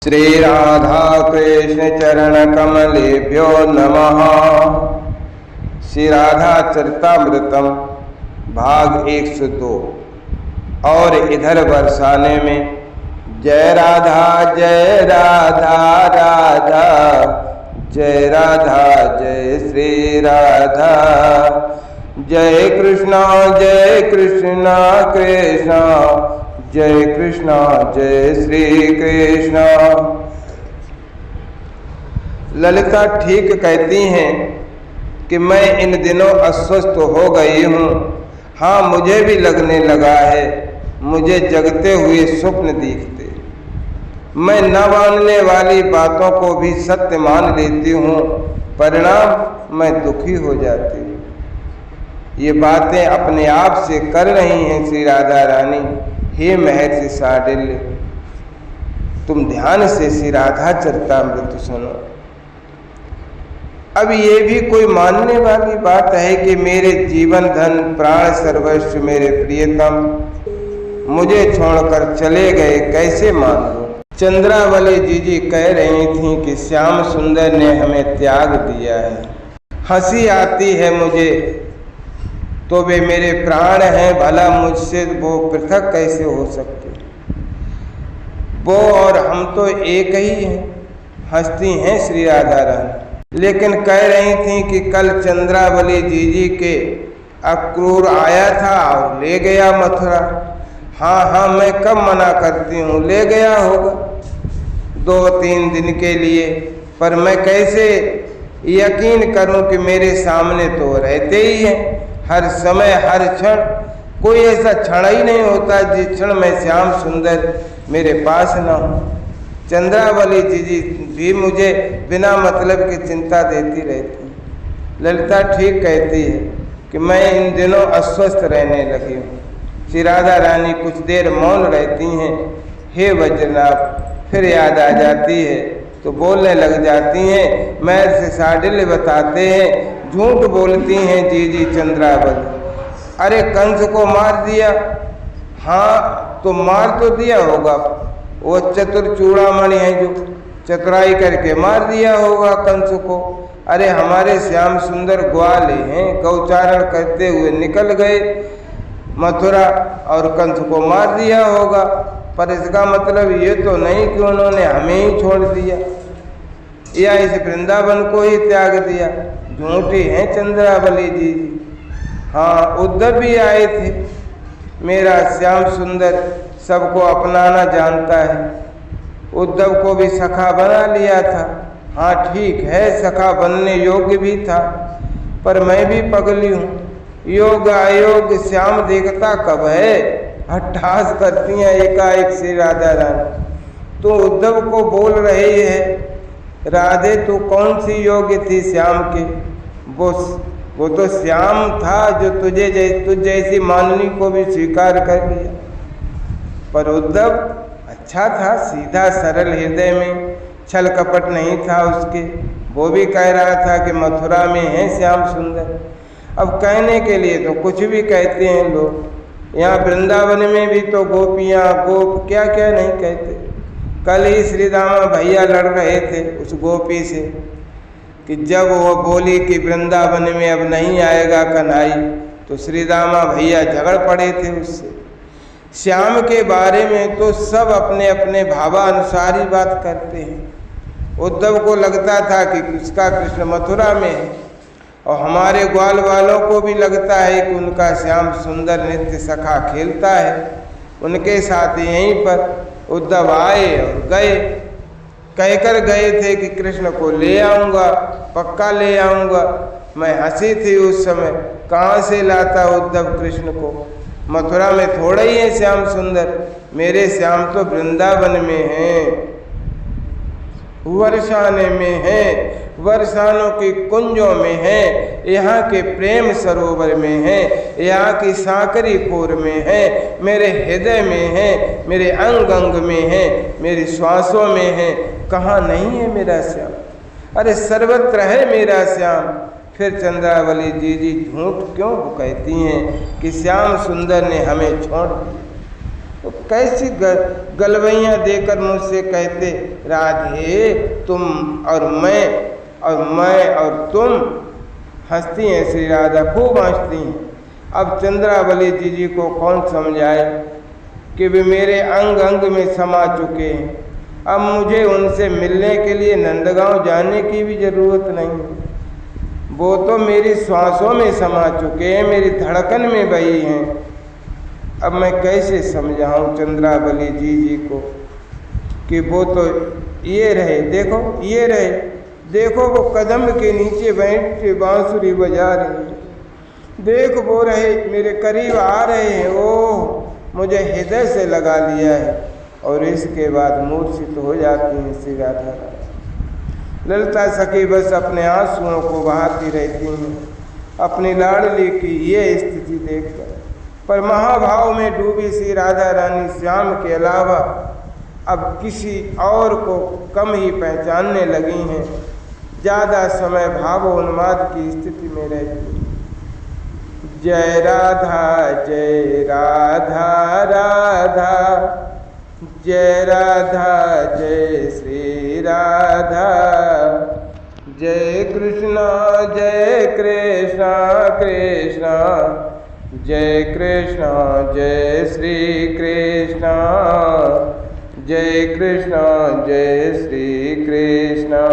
श्री राधा कृष्ण चरण कमलेभ्यो नमः। श्री राधा चरितामृतम भाग 102। और इधर बरसाने में जय राधा राधा जय राधा जय श्री राधा, जय कृष्णा कृष्णा जय कृष्णा जय श्री कृष्णा। ललिता ठीक कहती हैं कि मैं इन दिनों अस्वस्थ हो गई हूँ। हाँ, मुझे भी लगने लगा है, मुझे जगते हुए स्वप्न दिखते। मैं न मानने वाली बातों को भी सत्य मान लेती हूँ, परिणाम मैं दुखी हो जाती हूँ। ये बातें अपने आप से कर रही हैं श्री राधा रानी। हे महर्षि शांडिल्य, तुम ध्यान से श्री राधा चरितामृत सुनो। अब ये भी कोई मानने वाली बात है कि मेरे जीवन धन प्राण सर्वस्व मेरे प्रियतम मुझे छोड़कर चले गए, कैसे मान लो। चंद्रावली जी कह रही थी कि श्याम सुंदर ने हमें त्याग दिया है। हंसी आती है मुझे, तो वे मेरे प्राण हैं, भला मुझसे वो पृथक कैसे हो सकते। वो और हम तो एक ही हैं। हंसती हैं श्री राधा रानी, लेकिन कह रही थी कि कल चंद्रावली जी के अक्रूर आया था और ले गया मथुरा। हाँ, मैं कब मना करती हूँ, ले गया होगा 2-3 दिन के लिए, पर मैं कैसे यकीन करूँ कि मेरे सामने तो रहते ही हैं हर समय हर क्षण। कोई ऐसा क्षण ही नहीं होता जिस क्षण में श्याम सुंदर मेरे पास न हो। चंद्रावली जी भी मुझे बिना मतलब की चिंता देती रहती। ललिता ठीक कहती है कि मैं इन दिनों अस्वस्थ रहने लगी हूँ। श्री राधा रानी कुछ देर मौन रहती हैं। हे वज्रनाभ, फिर याद आ जाती है तो बोलने लग जाती हैं। महर्षि शांडिल्य बताते हैं, झूठ बोलती हैं जी चंद्रावली। अरे कंस को मार दिया। हाँ, तो मार तो दिया होगा, वो चतुर चूड़ामणि है जो चतुराई करके मार दिया होगा कंस को। अरे हमारे श्याम सुंदर ग्वाले हैं, गौचारण करते हुए निकल गए मथुरा और कंस को मार दिया होगा। पर इसका मतलब ये तो नहीं कि उन्होंने हमें ही छोड़ दिया या इस वृंदावन को ही त्याग दिया। झूठी हैं चंद्रावली जी। हाँ, उद्धव भी आए थे। मेरा श्याम सुंदर सबको अपनाना जानता है। उद्धव को भी सखा बना लिया था। हाँ ठीक है, सखा बनने योग्य भी था, पर मैं भी पगली हूँ। योग अयोग श्याम देखता कब है, हट्ठास करती हैं एकाएक श्री राधा रानी। तो उद्धव को बोल रही है, राधे तू कौन सी योग्य थी श्याम के। वो तो श्याम था जो तुझ जैसी माननी को भी स्वीकार कर लिया। पर उद्धव अच्छा था, सीधा सरल हृदय में छल कपट नहीं था उसके। वो भी कह रहा था कि मथुरा में है श्याम सुंदर। अब कहने के लिए तो कुछ भी कहते हैं लोग। यहाँ वृंदावन में भी तो गोपियाँ गोप क्या क्या नहीं कहते। कल ही श्री दामा भैया लड़ रहे थे उस गोपी से कि जब वो बोली कि वृंदावन में अब नहीं आएगा कन्हई, तो श्री दामा भैया झगड़ पड़े थे उससे। श्याम के बारे में तो सब अपने अपने भावानुसार ही बात करते हैं। उद्धव को लगता था कि उसका कृष्ण मथुरा में है, और हमारे ग्वाल वालों को भी लगता है कि उनका श्याम सुंदर नित्य सखा खेलता है। उनके साथ यहीं पर उद्धव आए और गए, कहकर गए थे कि कृष्ण को ले आऊँगा, पक्का ले आऊँगा। मैं हंसी थी उस समय, कहाँ से लाता उद्धव कृष्ण को। मथुरा में थोड़ा ही है श्याम सुंदर, मेरे श्याम तो वृंदावन में हैं, वर्षाने में हैं, वर्षानों की कुंजों में हैं, यहाँ के प्रेम सरोवर में हैं, यहाँ की साकरी खोर में हैं, मेरे हृदय में हैं, मेरे अंग अंग में हैं, मेरी श्वासों में हैं। कहाँ नहीं है मेरा श्याम। अरे सर्वत्र है मेरा श्याम। फिर चंद्रावली जी झूठ क्यों कहती हैं कि श्याम सुंदर ने हमें छोड़ दिया। तो कैसी गलवैयाँ देकर मुझसे कहते राधे तुम और मैं और तुम। हंसती हैं श्री राधा, खूब हंसती हैं। अब चंद्रावली जी को कौन समझाए कि वे मेरे अंग अंग में समा चुके हैं। अब मुझे उनसे मिलने के लिए नंदगांव जाने की भी ज़रूरत नहीं। वो तो मेरी श्वासों में समा चुके हैं, मेरी धड़कन में बही हैं। अब मैं कैसे समझाऊं चंद्रावली जी को कि वो तो ये रहे, देखो ये रहे, देखो वो कदम के नीचे बैठ के बांसुरी बजा रहे हैं, देख वो रहे मेरे करीब आ रहे हैं। ओह मुझे हृदय से लगा लिया है। और इसके बाद मूर्छित हो जाती हैं श्री राधा। ललिता सखी बस अपने आंसुओं को बहाती रहती हैं अपनी लाडली की ये स्थिति देखकर। पर महाभाव में डूबी श्री राधा रानी श्याम के अलावा अब किसी और को कम ही पहचानने लगी हैं। ज़्यादा समय भावोन्माद की स्थिति में रहती। जय राधा राधा, जय राधा जय श्री राधा। जय कृष्णा कृष्णा, जय कृष्णा जय श्री कृष्णा, जय कृष्णा जय श्री कृष्णा।